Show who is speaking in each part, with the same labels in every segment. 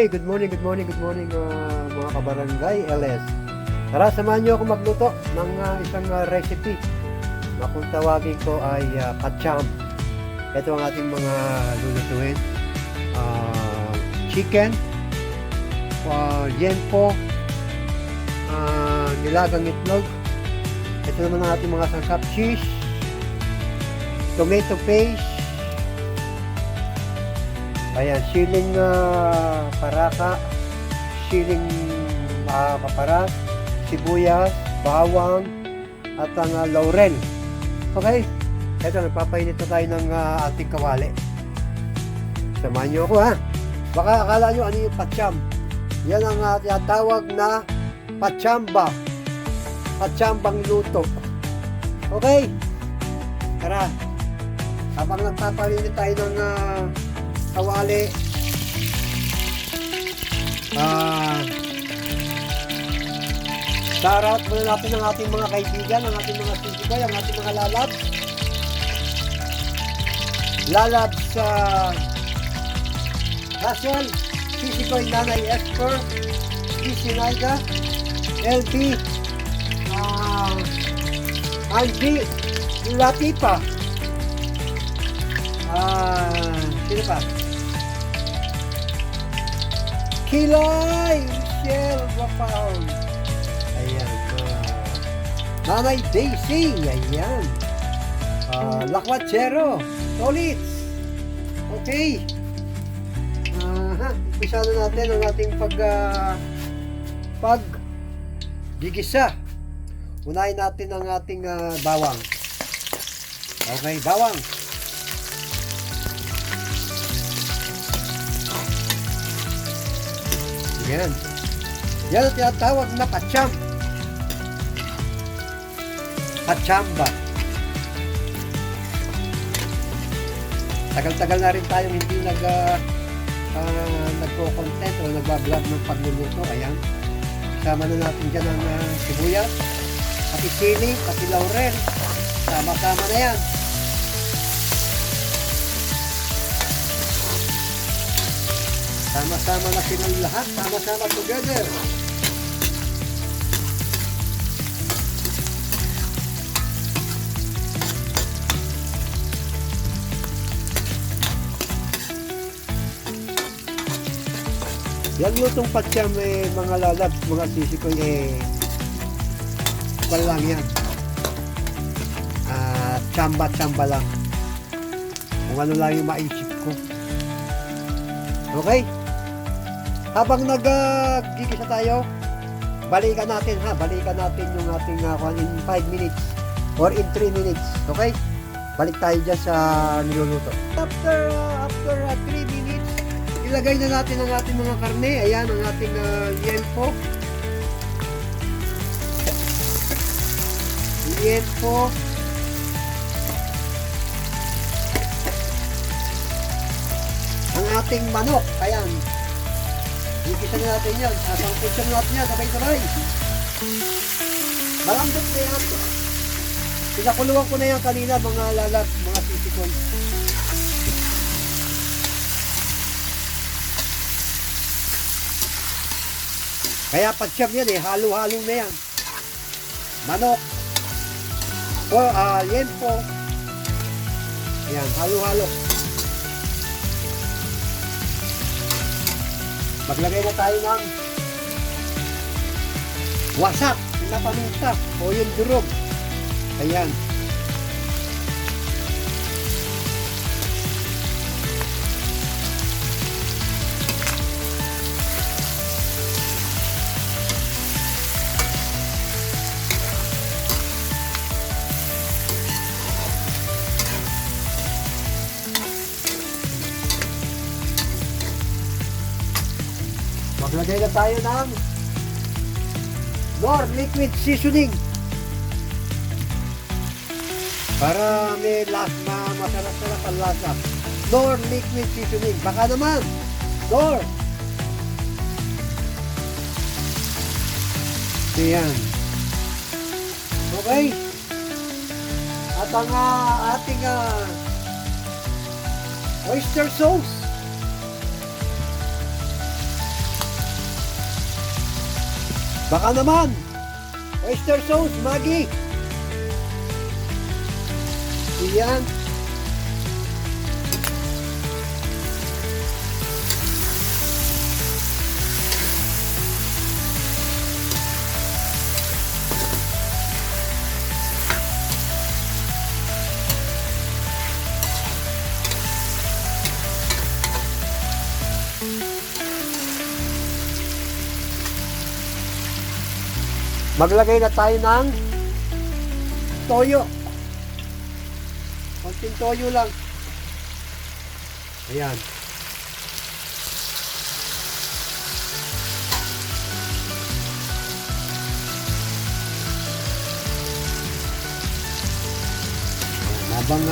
Speaker 1: good morning mga kabarangay LS. Tara, samahan nyo ako magluto ng isang recipe na kung tawagin ko ay kacham. Ito ang ating mga lulutuin. Chicken, liempo, nilagang itlog. Ito naman ang ating mga sangkap: cheese, tomato paste, ayan, siling paraka, siling paparas, sibuyas, bawang, at ang laurel. Okay, ito, nagpapainit na tayo ng ating kawali. Samahan nyo ako, ha. Baka akala nyo ano yung pacham. Yan ang tinatawag na pachamba. Pachambang luto. Okay, tara. Habang nagpapainit tayo ng kawali, shoutout muna natin ang ating mga kaibigan, ang ating mga sisikoy, ang ating mga lalab sa Russell, sisikoy Nanay Esper, Sinayga, LB, Angie Latipa, sino pa? Kilay Michelle Rafael, ayan, Nanay Daisy, ayan, Lakwachero, Tolits. Okay, umpisa na natin ang ating gigisa. Unahin natin ang ating bawang. Okay, bawang. Yan. Yan ang tinatawag na pacham. Pachamba. Tagal-tagal na rin tayong hindi nagko-content o nagbablog ng pagluluto. Ayan. Sama na natin dyan ang sibuyas, pati sili, pati laurel. Sama-sama na yan. Sama-sama na silang lahat. Sama-sama together. Yung lutong pacham, mga lalabs, mga sisikoy, wala lang yan. Chamba-chamba lang. Kung ano lang yung maisip ko. Okay? Habang nag-gigisa tayo, balikan natin, ha? Balikan natin yung ating in 5 minutes or in 3 minutes. Okay? Balik tayo dyan sa niluluto. After 3 minutes, ilagay na natin ang ating mga karne. Ayan, ang ating liempo. Liempo. Ang ating manok. Ayan. Igisa na natin yan. Sasangkutsan natin yan. Sabay-sabay. Malambot na yan. Pinakuluan ko na yan kanina, mga lalat, mga sisikon. Kaya pacham yan, halo-halo na yan. Manok, liempo. Yan, halo-halo. Maglagay na tayo ng wasak na paminta o yung durog. Ayan. Maglagay na tayo ng Knorr liquid seasoning para may masarap-sarap ang lasa. Knorr liquid seasoning. Baka naman Knorr. Ayan. Okay. At ang ating oyster sauce. Baka naman, oyster sauce, Maggi. Iyan. Maglagay na tayo ng toyo. Konting toyo lang. Ayan. Habang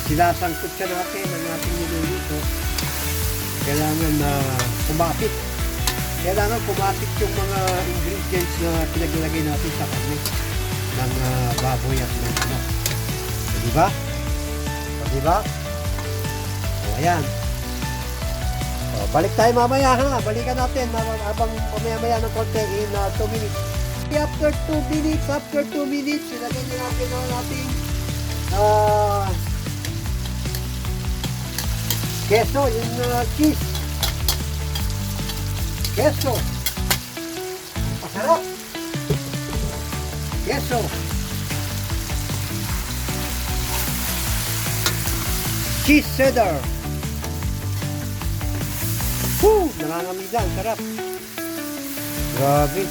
Speaker 1: sinasangkot siya natin ang ating niluluto, kailangan na kumapit. Kailangan kumapit yung mga ingredients na pinaglagay natin sa karne ng baboy at ng ano. So, diba? So, diba? So, ayan. So, balik tayo mamaya ha. Balikan natin habang mamaya ng konti in 2 minutes. After 2 minutes, ilagay na natin ang ating keso, yung cheese. Keso. Masarap. Keso. Cheese cheddar. Woo! Nangangamigan. Sarap. Grabe.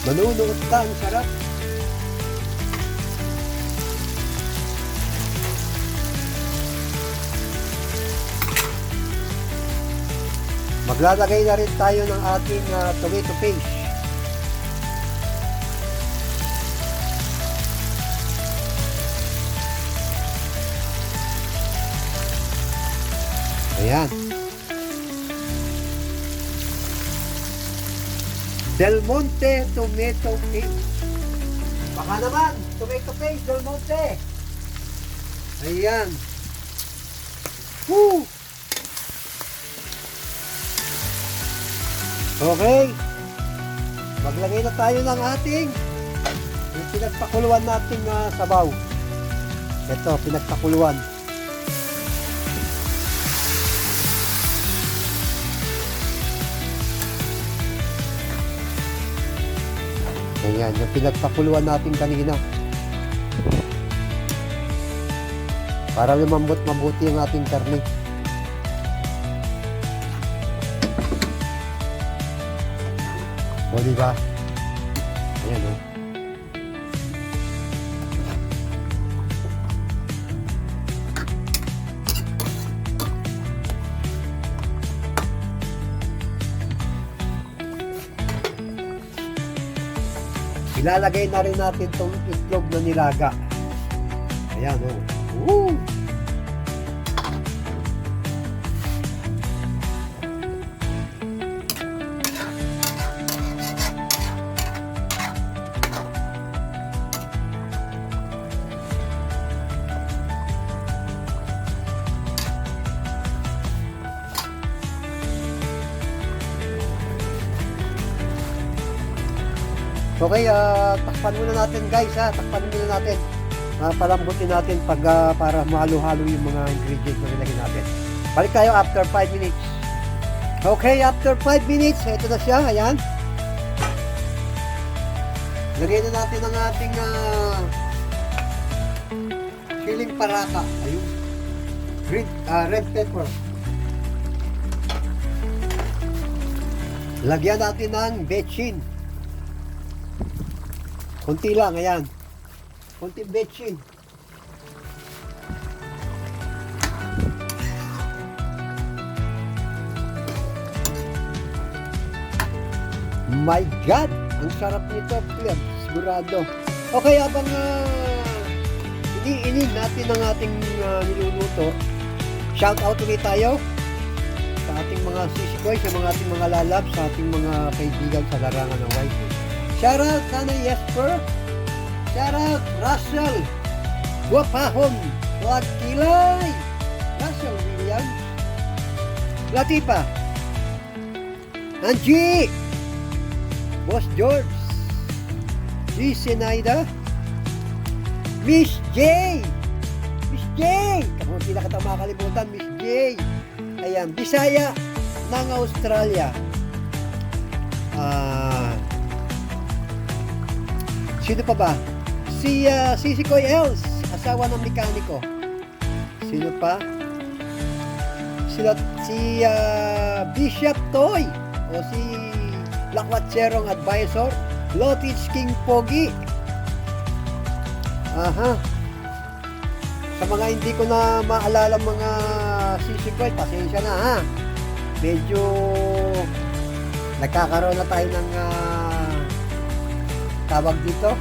Speaker 1: Manunuot ka, ang sarap. Maglalagay na rin tayo ng ating tomato paste. Ayan. Del Monte tomato paste. Baka naman, tomato paste, Del Monte. Ayan. Woo! Okay. Maglagay na tayo ng ating yung pinagpakuluan nating sabaw. Ito, pinagpakuluan. Ayan, yung pinagpakuluan natin kanina. Para lumambot mabuti ang ating karne. O, diba? Ayan, o. Ilalagay na rin natin itong itlog na nilaga. Ayan, o. Woo! Okay, takpan muna natin guys ha. Takpan muna natin. Palambutin natin para mahalo-halo yung mga ingredients na nilagay natin. Balik tayo after 5 minutes. Okay, after 5 minutes, ito na siya. Ayan. Lagyan na natin ang ating siling parata. Ayun. Red pepper. Lagyan natin ng betchin. Kunti lang, ayan. Kunting betchin. My God! Ang sarap nito, Pleb. Sigurado. Okay, habang iniinin natin ang ating niluluto, shout out ulit tayo sa ating mga sisikoy, sa mga ating mga lalab, sa ating mga kaibigan sa larangan ng wife. Shout out, Nanay Jesper. Shout out, Russell. Guapahon. Wag kilay. Russell Williams. Latifa. Angie. Boss George. G. Senaida. Miss J. Miss J. Kung hindi na kita makakalimutan, Miss J. Ayan, Bisaya ng Australia. Sino pa ba? Si Koy Els, asawa ng mekaniko. Sino pa? Si Bishop Toy o si Lakwatserong Advisor, Lotich King Pogi. Aha. Sa mga hindi ko na maalala mga sisikoy, pasensya na ha. Medyo nagkakaroon na tayo ng tawag dito,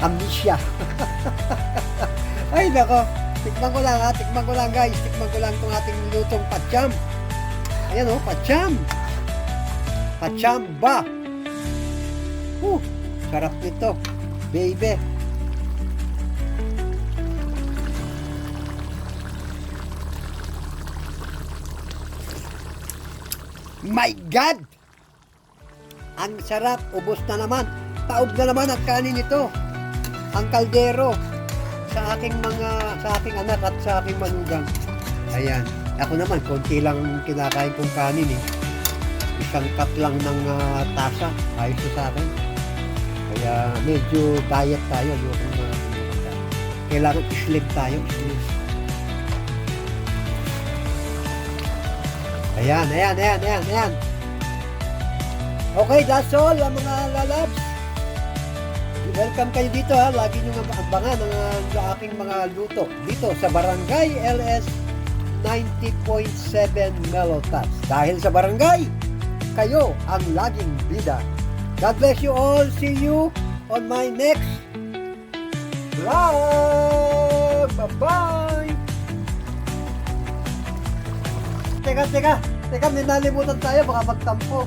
Speaker 1: amnesia. Ay nako, tikman ko lang guys, tikman ko lang itong ating lutong pacham. Ayan o, pacham. Pachamba. Sarap nito, baby. My God! Ang sarap, ubos na naman. Taob na naman ang kanin nito. Ang kaldero sa aking anak at sa aking manugang. Ayan. Ako naman, konti lang kinakain kong kanin eh. Isang cup lang ng tasa. Ayos na sa akin. Kaya medyo diet tayo. Kailangan slim tayo. Ayan. Okay, that's all mga lalabs. Welcome kayo dito ha. Lagi nyo abangan ang aking mga luto dito sa Barangay LS 90.7 Melotas. Dahil sa barangay, kayo ang laging bida. God bless you all. See you on my next vlog. Bye-bye. Teka, may nalimutan tayo, baka magtampo.